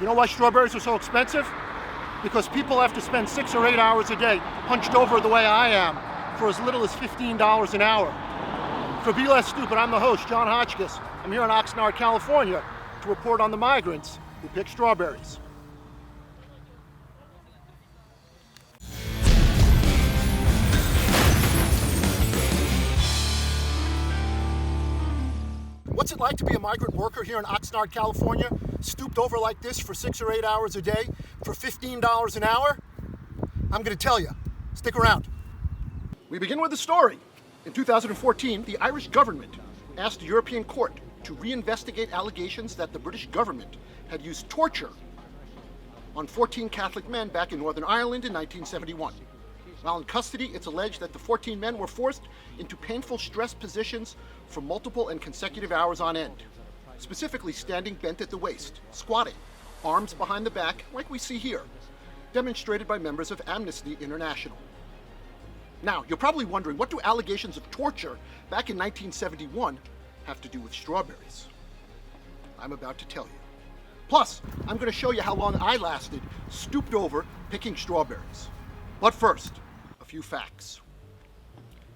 You know why strawberries are so expensive? Because people have to spend 6 or 8 hours a day hunched over the way I am for as little as $15 an hour. For Be Less Stupid, I'm the host, Jon Hotchkiss. I'm here in Oxnard, California to report on the migrants who pick strawberries. What's it like to be a migrant worker here in Oxnard, California, stooped over like this for 6 or 8 hours a day for $15 an hour? I'm going to tell you. Stick around. We begin with a story. In 2014, the Irish government asked a European court to reinvestigate allegations that the British government had used torture on 14 Catholic men back in Northern Ireland in 1971. While in custody, it's alleged that the 14 men were forced into painful stress positions for multiple and consecutive hours on end. Specifically standing bent at the waist, squatting, arms behind the back, like we see here, demonstrated by members of Amnesty International. Now, you're probably wondering, what do allegations of torture back in 1971 have to do with strawberries? I'm about to tell you. Plus, I'm going to show you how long I lasted stooped over picking strawberries. But first, a few facts.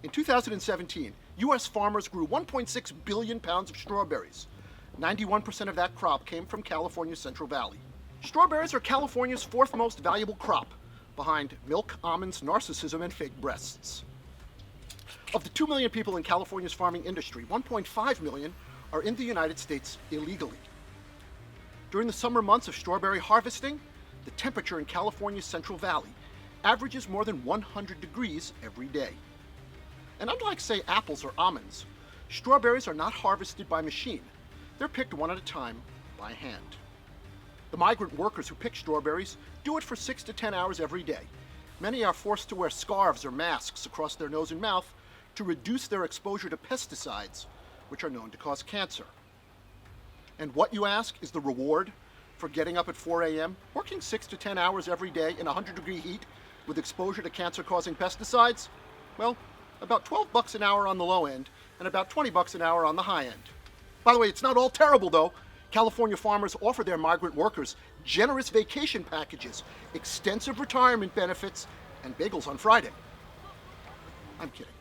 In 2017, U.S. farmers grew 1.6 billion pounds of strawberries. 91% of that crop came from California's Central Valley. Strawberries are California's fourth most valuable crop, behind milk, almonds, narcissism, and fake breasts. Of the 2 million people in California's farming industry, 1.5 million are in the United States illegally. During the summer months of strawberry harvesting, the temperature in California's Central Valley averages more than 100 degrees every day. And unlike, say, apples or almonds, strawberries are not harvested by machine. They're picked one at a time by hand. The migrant workers who pick strawberries do it for 6 to 10 hours every day. Many are forced to wear scarves or masks across their nose and mouth to reduce their exposure to pesticides, which are known to cause cancer. And what, you ask, is the reward for getting up at 4 a.m., working 6 to 10 hours every day in 100-degree heat with exposure to cancer-causing pesticides? Well, about $12 an hour on the low end and about $20 an hour on the high end. By the way, it's not all terrible, though. California farmers offer their migrant workers generous vacation packages, extensive retirement benefits, and bagels on Friday. I'm kidding.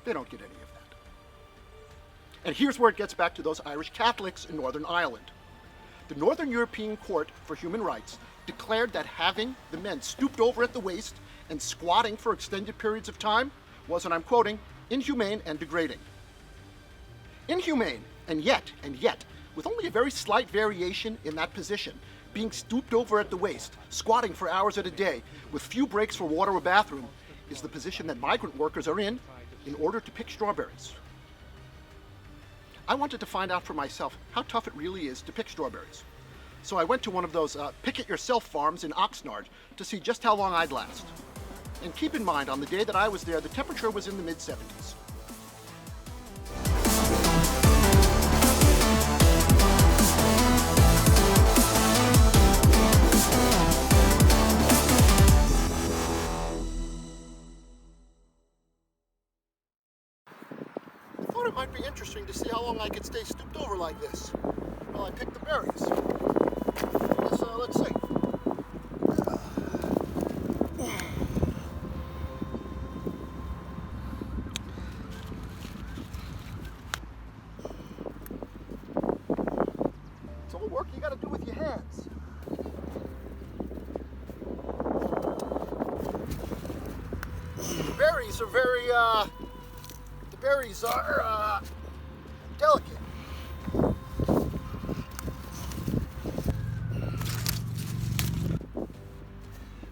They don't get any of that. And here's where it gets back to those Irish Catholics in Northern Ireland. The Northern European Court for Human Rights declared that having the men stooped over at the waist and squatting for extended periods of time was, and I'm quoting, inhumane and degrading. Inhumane, and yet, with only a very slight variation in that position, being stooped over at the waist, squatting for hours at a day, with few breaks for water or bathroom, is the position that migrant workers are in order to pick strawberries. I wanted to find out for myself how tough it really is to pick strawberries. So I went to one of those pick-it-yourself farms in Oxnard to see just how long I'd last. And keep in mind, on the day that I was there, the temperature was in the mid-70s. I thought it might be interesting to see how long I could stay stooped over like this while I pick the berries. Let's see. It's all work you gotta do with your hands. The berries are delicate.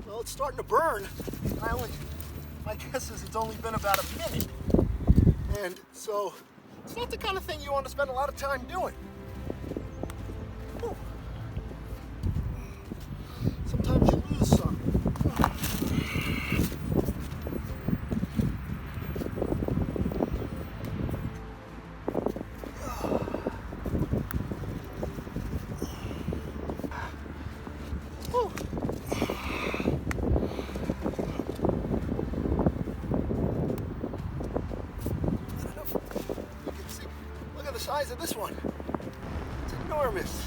Well, it's starting to burn. My guess is it's only been about a minute. And so, it's not the kind of thing you want to spend a lot of time doing. Whew. Sometimes you lose some. Size of this one. It's enormous.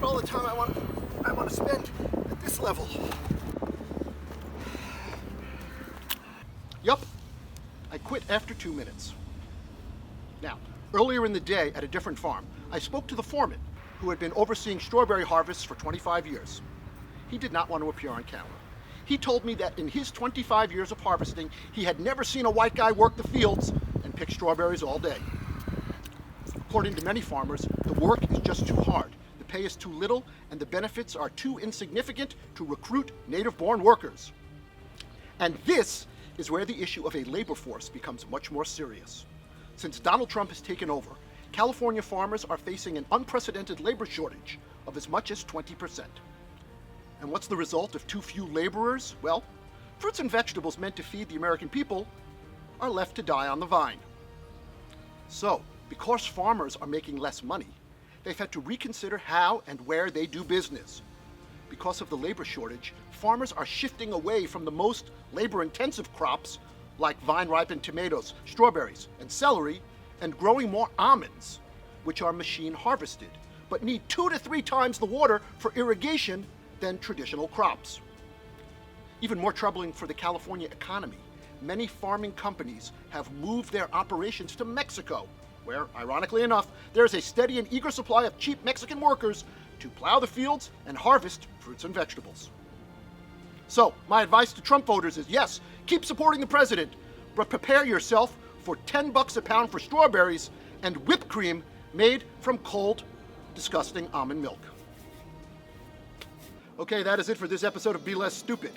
all the time I want to spend at this level. Yup, I quit after 2 minutes. Now, earlier in the day at a different farm, I spoke to the foreman who had been overseeing strawberry harvests for 25 years. He did not want to appear on camera. He told me that in his 25 years of harvesting, he had never seen a white guy work the fields and pick strawberries all day. According to many farmers, the work is just too hard, the pay is too little, and the benefits are too insignificant to recruit native-born workers. And this is where the issue of a labor force becomes much more serious. Since Donald Trump has taken over, California farmers are facing an unprecedented labor shortage of as much as 20%. And what's the result of too few laborers? Well, fruits and vegetables meant to feed the American people are left to die on the vine. So, because farmers are making less money, they've had to reconsider how and where they do business. Because of the labor shortage, farmers are shifting away from the most labor-intensive crops like vine-ripened tomatoes, strawberries, and celery, and growing more almonds, which are machine harvested, but need 2 to 3 times the water for irrigation than traditional crops. Even more troubling for the California economy, many farming companies have moved their operations to Mexico, where, ironically enough, there is a steady and eager supply of cheap Mexican workers to plow the fields and harvest fruits and vegetables. So, my advice to Trump voters is, yes, keep supporting the president, but prepare yourself for $10 a pound for strawberries and whipped cream made from cold, disgusting almond milk. Okay, that is it for this episode of Be Less Stupid.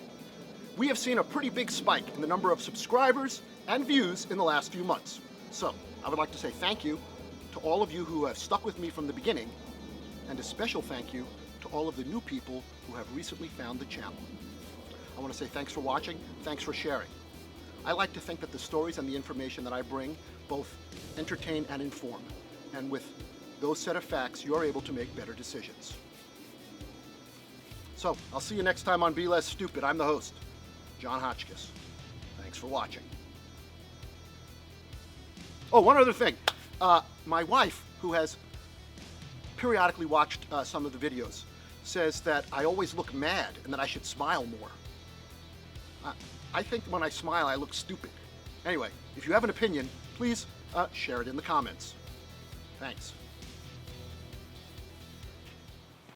We have seen a pretty big spike in the number of subscribers and views in the last few months. So, I would like to say thank you to all of you who have stuck with me from the beginning, and a special thank you to all of the new people who have recently found the channel. I want to say thanks for watching, thanks for sharing. I like to think that the stories and the information that I bring both entertain and inform, and with those set of facts, you're able to make better decisions. So, I'll see you next time on Be Less Stupid. I'm the host, Jon Hotchkiss. Thanks for watching. Oh, one other thing. My wife, who has periodically watched some of the videos, says that I always look mad and that I should smile more. I think when I smile, I look stupid. Anyway, if you have an opinion, please share it in the comments. Thanks.